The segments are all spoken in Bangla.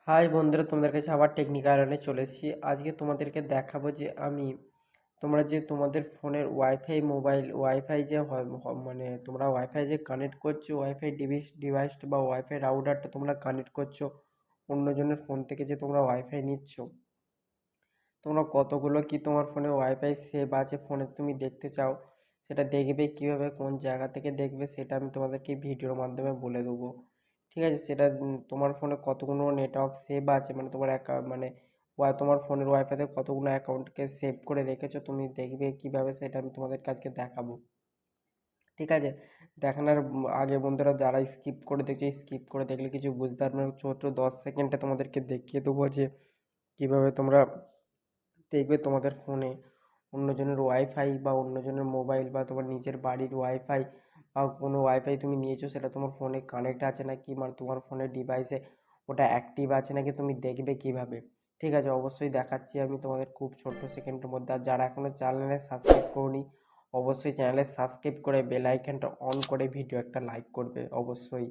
হাই বন্ধুরা, তোমাদের কাছে আবার টেকনিক্যাল আয়রনে চলে এসেছি। আজকে তোমাদেরকে দেখাবো যে তোমরা যে তোমাদের ফোনের ওয়াইফাই যে মানে তোমরা ওয়াইফাই যে কানেক্ট করছো, ওয়াইফাই ডিভাইস বা ওয়াইফাই রাউটারটা তোমরা কানেক্ট করছো অন্যজনের ফোন থেকে, যে তোমরা ওয়াইফাই নিচ্ছ, তোমরা কতগুলো কি তোমার ফোনে ওয়াইফাই সেভ আছে ফোনে তুমি দেখতে চাও, সেটা দেখবে কীভাবে, কোন জায়গা থেকে দেখবে, সেটা আমি তোমাদেরকে ভিডিওর মাধ্যমে বলে দেবো। ঠিক আছে, সেটা তোমার ফোনে কতগুলো নেটওয়ার্ক সেভ আছে, মানে তোমার ফোনের ওয়াইফাইতে কতগুলো অ্যাকাউন্টকে সেভ করে রেখেছো তুমি দেখবে কীভাবে, সেটা আমি তোমাদের কাছকে দেখাবো। ঠিক আছে, দেখানোর আগে বন্ধুরা যারা স্কিপ করে দেখছো, স্কিপ করে দেখলে কিছু বুঝতে পারবে না। 10 সেকেন্ডে তোমাদেরকে দেখিয়ে দেবো যে কীভাবে তোমরা দেখবে তোমাদের ফোনে অন্যজনের ওয়াইফাই বা অন্যজনের মোবাইল বা তোমার নিজের বাড়ির ওয়াইফাই বা কোনো ওয়াইফাই তুমি নিয়েছো, সেটা তোমার ফোনে কানেক্ট আছে নাকি, মানে তোমার ফোনের ডিভাইসে ওটা অ্যাক্টিভ আছে নাকি তুমি দেখবে কিভাবে। ঠিক আছে, অবশ্যই দেখাচ্ছি আমি তোমাদের খুব ছোট্ট সেকেন্ডের মধ্যে। আর যারা এখনও চ্যানেলে সাবস্ক্রাইব করনি, অবশ্যই চ্যানেলে সাবস্ক্রাইব করে বেল আইকনটা অন করে ভিডিও একটা লাইক করবে অবশ্যই।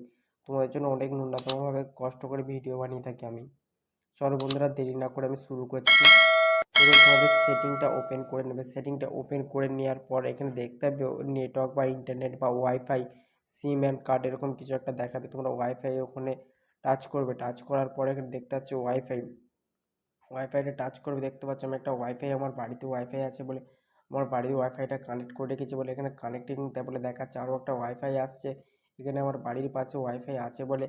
তোমাদের জন্য অনেক ন্যূনতমভাবে কষ্ট করে ভিডিও বানিয়ে থাকি আমি। চলো বন্ধুরা, দেরি না করে আমি শুরু করছি। এবার তোমাদের সেটিংটা ওপেন করে নেবে। সেটিংটা ওপেন করে নেওয়ার পর এখানে দেখতে হবে নেটওয়ার্ক বা ইন্টারনেট বা ওয়াইফাই, সিম অ্যান্ড কার্ড, এরকম কিছু একটা দেখাবে। তোমরা ওয়াইফাই ওখানে টাচ করবে। টাচ করার পরে এখানে দেখতে পাচ্ছ ওয়াইফাই, ওয়াইফাইটা টাচ করবে। দেখতে পাচ্ছ আমি একটা ওয়াইফাই, আমার বাড়িতে ওয়াইফাই আছে বলে, আমার বাড়ির ওয়াইফাইটা কানেক্ট করে রেখেছি বলে এখানে কানেক্টিং বলে দেখাচ্ছে। আরও একটা ওয়াইফাই আসছে এখানে আমার বাড়ির পাশে ওয়াইফাই আছে বলে,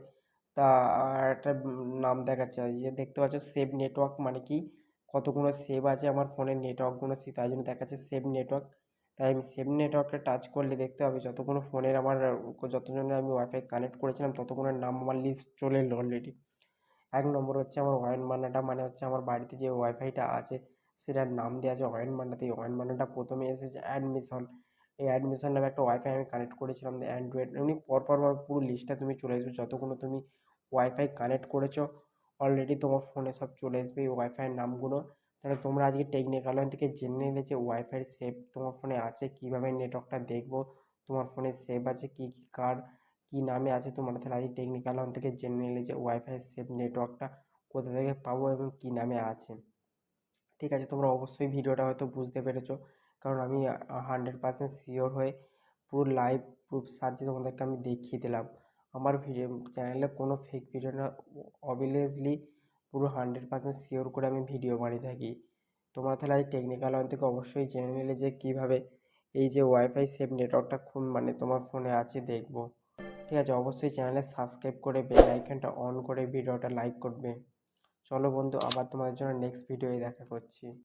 তা আর একটা নাম দেখাচ্ছে। আর যে দেখতে পাচ্ছ সেভ নেটওয়ার্ক, মানে কি কতগুলো সেভ আছে আমার ফোনের নেটওয়ার্কগুলো, তাই জন্য দেখাচ্ছে সেভ নেটওয়ার্ক। তাই আমি সেভ নেটওয়ার্কটা টাচ করলে দেখতে হবে যতগুলো ফোনের আমার, যতজনের আমি ওয়াইফাই কানেক্ট করেছিলাম ততগুলোর নাম আমার লিস্ট চলে এলো অলরেডি। 1 নম্বর হচ্ছে আমার অয়ন মান্নাটা, মানে হচ্ছে আমার বাড়িতে যে ওয়াইফাইটা আছে সেটার নাম দেওয়া আছে অয়ন মান্নাতে। এই অয়ন মান্নাটা প্রথমে এসেছে অ্যাডমিশন। এই অ্যাডমিশন নামে একটা ওয়াইফাই আমি কানেক্ট করেছিলাম অ্যান্ড্রয়েড। এমনি পরপর পুরো লিস্টটা তুমি চলে আসবে, যতগুলো তুমি ওয়াইফাই কানেক্ট করেছো অলরেডি তোমার ফোনে সব চলে আসবে এই ওয়াইফাইয়ের নামগুলো। তাহলে তোমরা আজকে টেকনিক্যাল থেকে জেনে নিলে যে ওয়াইফাই সেভ তোমার ফোনে আছে, কীভাবে নেটওয়ার্কটা দেখবো তোমার ফোনে সেভ আছে কী কী কার কী নামে আছে। তোমরা তাহলে আজ টেকনিক্যাল থেকে জেনে নিলে যে ওয়াইফাই সেভ নেটওয়ার্কটা কোথা থেকে পাবো এবং কী নামে আছে। ঠিক আছে, তোমরা অবশ্যই ভিডিওটা হয়তো বুঝতে পেরেছো, কারণ আমি 100% শিওর হয়ে পুরো লাইভ প্রুফ সাহায্যে তোমাদেরকে আমি দেখিয়ে দিলাম। আমার ভিডিও চ্যানেলে কোনো ফেক ভিডিও না, অবভিয়াসলি পুরো 100% শিওর করে আমি ভিডিও বানিয়ে থাকি। তোমরা তাহলে আজ টেকনিক্যাল থেকে অবশ্যই জেনে নিলে যে কীভাবে এই যে ওয়াইফাই সেভ নেটওয়ার্কটা খুব মানে তোমার ফোনে আছে দেখবো। ঠিক আছে, অবশ্যই চ্যানেলে সাবস্ক্রাইব করে বেল আইকনটা অন করে ভিডিওটা লাইক করবে। চলো বন্ধু, আবার তোমাদের জন্য নেক্সট ভিডিওয়ে দেখা করছি।